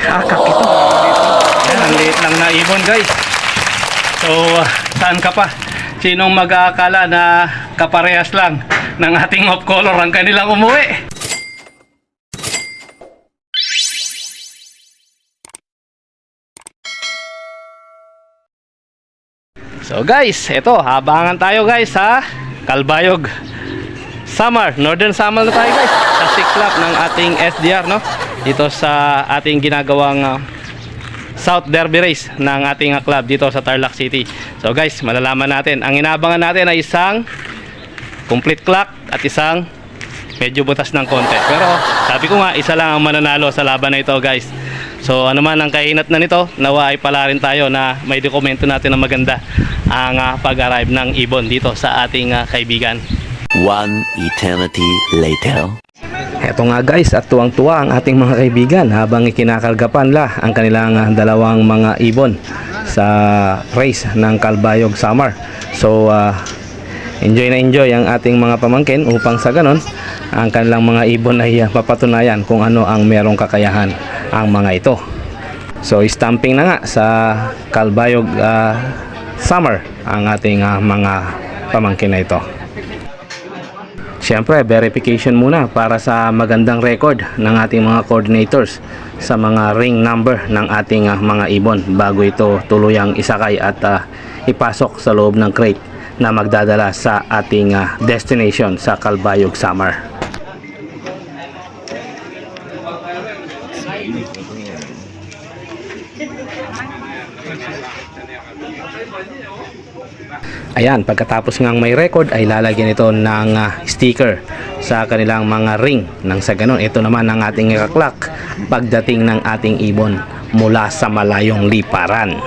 Akak ito. Yan, ang liit lang na ibon guys. So, saan ka pa? Sinong mag-aakala na kaparehas lang ng ating off color ang kanilang umuwi? So guys, ito, habangan tayo guys sa Calbayog Samar, Northern Samar na tayo guys, sa siklap ng ating SDR, no? Dito sa ating ginagawang South Derby Race ng ating club dito sa Tarlac City. So guys, malalaman natin, ang inabangan natin ay isang complete clock at isang medyo butas ng konti. Pero sabi ko nga, isa lang ang mananalo sa laban na ito guys. So ano man ang kainat na nito, nawa ay pala rin tayo na may dokumento natin na maganda ang pag-arrive ng ibon dito sa ating kaibigan. One eternity later. Eto nga guys, at tuwang-tuwa ang ating mga kaibigan habang ikinakargapan la ang kanilang dalawang mga ibon sa race ng Calbayog Samar. So enjoy na enjoy ang ating mga pamangkin upang sa ganon ang kanilang mga ibon ay mapatunayan kung ano ang merong kakayahan ang mga ito. So stamping na nga sa Calbayog Samar ang ating mga pamangkin na ito. Siyempre, verification muna para sa magandang record ng ating mga coordinators sa mga ring number ng ating mga ibon bago ito tuluyang isakay at ipasok sa loob ng crate na magdadala sa ating destination sa Calbayog Samar. Ayan, pagkatapos ngang may record ay lalagyan ito ng sticker sa kanilang mga ring nang sa ganun ito naman ang ating ikaklak pagdating ng ating ibon mula sa malayong liparan.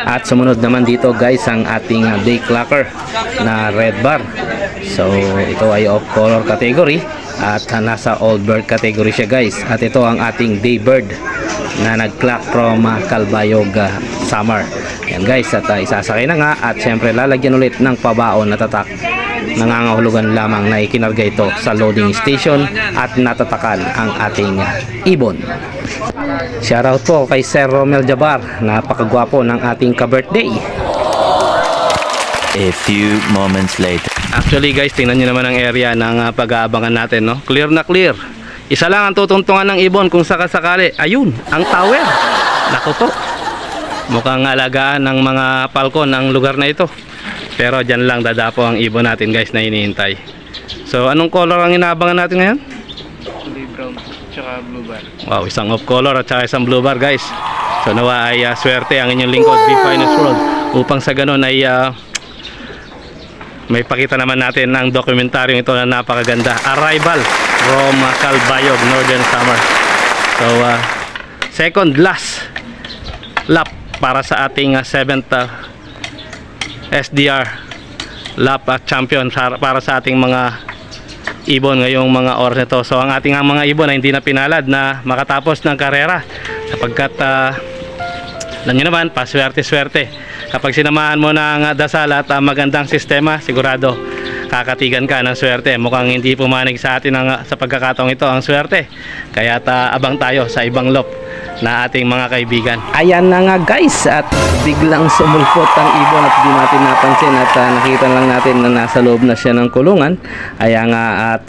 At sumunod naman dito guys ang ating day clocker na red bar. So ito ay off color category at nasa old bird category siya guys. At ito ang ating day bird na nag-clock from Calbayog Samar. Yan guys, at isasakay na nga at syempre lalagyan ulit ng pabaon na tatak. Nangangahulugan lamang na ikinarga ito sa loading station at natatakan ang ating ibon. Shoutout po kay Sir Romel Jabar, napakagwapo ng ating ka-birthday. A few moments later. Actually guys, tingnan nyo naman ang area ng pag-aabangan natin, no? Clear na clear. Isa lang ang tutungtungan ng ibon kung sakasakali. Ayun, ang tower. Naku po, mukhang alagaan ng mga falcon ang lugar na ito. Pero dyan lang dadapo ang ibon natin guys na hinihintay. So anong color ang inaabangan natin ngayon? Brown tsaka blue bar. Wow, isang off color at saka isang blue bar guys. So nawa ay swerte ang inyong lingkod B-Finest World upang sa ganun ay may pakita naman natin ang dokumentaryong ito na napakaganda. Arrival from Calbayog, Northern Samar. So second last lap para sa ating 7th SDR lap champion para sa ating mga ibon ngayong mga oras nito. So ang ating mga ibon ay hindi na pinalad na makatapos ng karera sapagkat alam nyo naman, paswerte-swerte kapag sinamahan mo ng dasal at magandang sistema, sigurado kakatigan ka ng swerte. Mukhang hindi pumanig sa atin sa pagkakataong ito ang swerte, kaya abang tayo sa ibang lop na ating mga kaibigan. Ayan na nga guys, at biglang sumulpot ang ibon at di natin napansin at nakita lang natin na nasa loob na siya ng kulungan. Ayan nga, at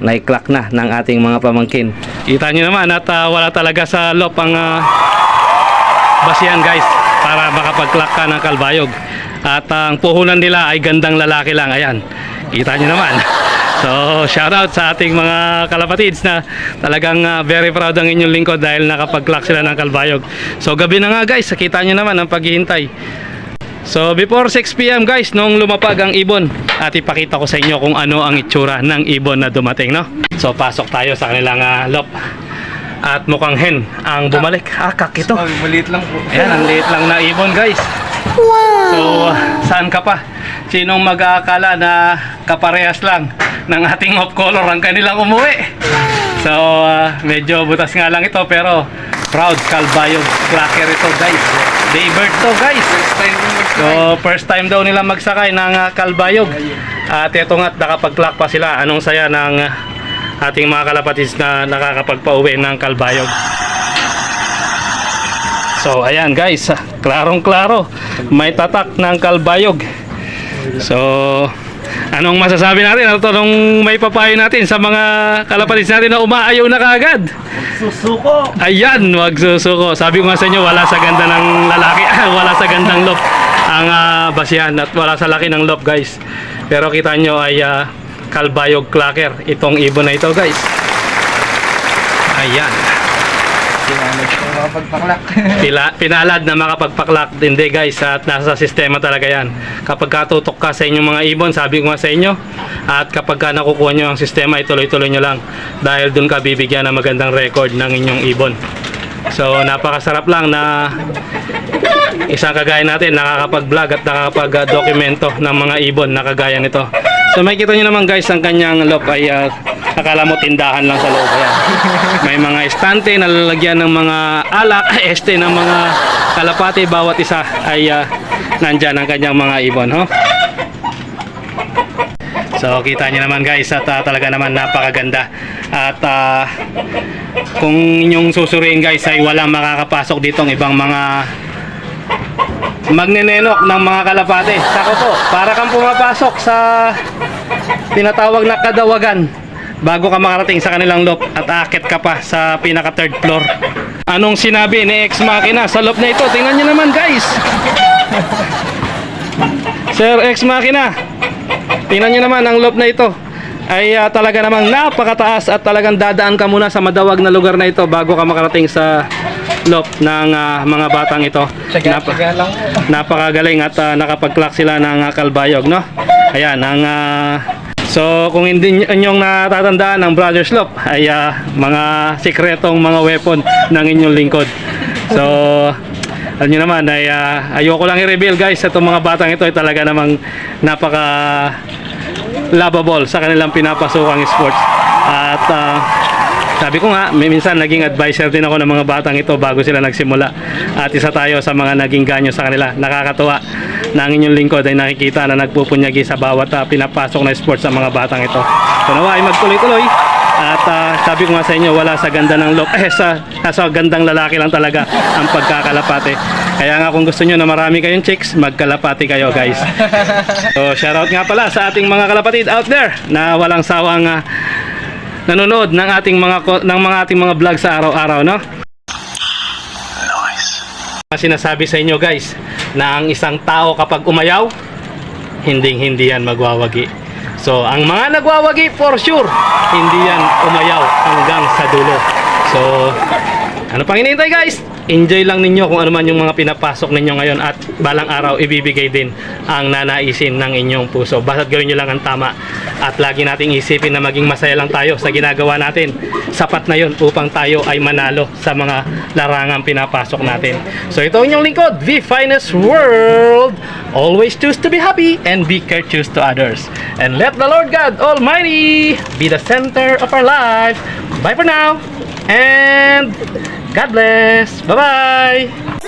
naiklock na ng ating mga pamangkin. Kita nyo naman at wala talaga sa lop ang basihan guys para makapag-clock ka ng Calbayog. At ang puhunan nila ay gandang lalaki lang. Ayan, kita nyo naman. So shoutout sa ating mga kalapatids na talagang very proud ang inyong lingkod dahil nakapag-clock sila ng Calbayog. So gabi na nga guys, kita nyo naman ang paghihintay. So before 6 PM guys, nung lumapag ang ibon, at ipakita ko sa inyo kung ano ang itsura ng ibon na dumating, no? So pasok tayo sa kanilang lop. At mukhang hen ang bumalik. Akak ito. Maliit lang po. Ayan, ang liit lang na ibon guys. Wow! So saan ka pa? Sinong mag-aakala na kaparehas lang ng ating off color ang kanilang umuwi? So, medyo butas nga lang ito pero proud Calbayog Clacker ito guys. Daybird to guys. So, first time daw nila magsakay ng Calbayog. At ito nga, nakapag-clock pa sila. Anong saya ng ating mga kalapatids na nakakapagpauwi ng Calbayog. So, ayan guys, klarong-klaro. May tatak ng Calbayog. So, anong masasabi natin? Ano to nung may papayo natin sa mga kalapatids natin na umaayaw na kaagad? Susuko! Ayan, wag susuko. Sabi ko nga sa inyo, wala sa ganda ng lalaki, wala sa gandang lop ang basihan at wala sa laki ng lop guys. Pero kita nyo ay Calbayog Clacker itong ibon na ito guys. Ayan. Pinalad na makapagpaklak. Hindi guys, at nasa sistema talaga yan. Kapag katutok ka sa inyong mga ibon, sabi ko nga sa inyo, at kapag ka nakukuha nyo ang sistema, ituloy-tuloy nyo lang dahil dun ka bibigyan ng magandang record ng inyong ibon. So napakasarap lang na isang kagaya natin nakakapag-vlog at nakakapag-dokumento ng mga ibon na kagaya nito. So makikita nyo naman guys, ang kanyang lop ay akala mo tindahan lang sa loob. Ayan. May mga estante na lalagyan ng mga alak, este ng mga kalapati. Bawat isa ay nandyan ang kanyang mga ibon. Ho? So kita nyo naman guys, at talaga naman napakaganda. At kung inyong susuriin guys ay walang makakapasok ditong ibang mga magnenenok ng mga kalapate. Sako po, para kang pumapasok sa tinatawag na kadawagan bago ka makarating sa kanilang lop at aakit ka pa sa pinaka third floor. Anong sinabi ni Ex Machina sa lop na ito? Tingnan nyo naman guys. Sir Ex Machina, tingnan nyo naman ang lop na ito ay talaga namang napakataas at talagang dadaan ka muna sa madawag na lugar na ito bago ka makarating sa lop ng mga batang ito. Napakagaling at nakapag-clock sila ng Calbayog, no? Ayan, ang so kung hindi inyong natatandaan ang Brothers Lop ay mga sikretong mga weapon ng inyong lingkod. So alam nyo naman ay ayoko lang i-reveal guys, itong mga batang ito ay talaga namang napaka lovable sa kanilang pinapasukang sports. At sabi ko nga, minsan naging advisor din ako ng mga batang ito bago sila nagsimula. At isa tayo sa mga naging ganyo sa kanila. Nakakatuwa na ang inyong lingkod ay nakikita na nagpupunyagi sa bawat pinapasok na sports sa mga batang ito. So nawa ay magtuloy-tuloy. At sabi ko nga sa inyo, wala sa ganda ng lop. Sa gandang lalaki lang talaga ang pagkakalapate. Kaya nga kung gusto nyo na marami kayong chicks, magkalapati kayo guys. So shoutout nga pala sa ating mga kalapatid out there na walang sawang nanonood ng ating mga vlog sa araw-araw, no? Nice. Sinasabi sa inyo guys na ang isang tao kapag umayaw, hindi yan magwawagi. So ang mga nagwawagi for sure, hindi yan umayaw hanggang sa dulo. So ano pang hinihintay guys? Enjoy lang ninyo kung ano man yung mga pinapasok ninyo ngayon at balang araw ibibigay din ang nanaisin ng inyong puso. Basta't gawin nyo lang ang tama at lagi nating isipin na maging masaya lang tayo sa ginagawa natin. Sapat na yun upang tayo ay manalo sa mga larangang pinapasok natin. So ito ang inyong lingkod, The Finest World. Always choose to be happy and be courteous to others. And let the Lord God Almighty be the center of our life. Bye for now and God bless. Bye-bye.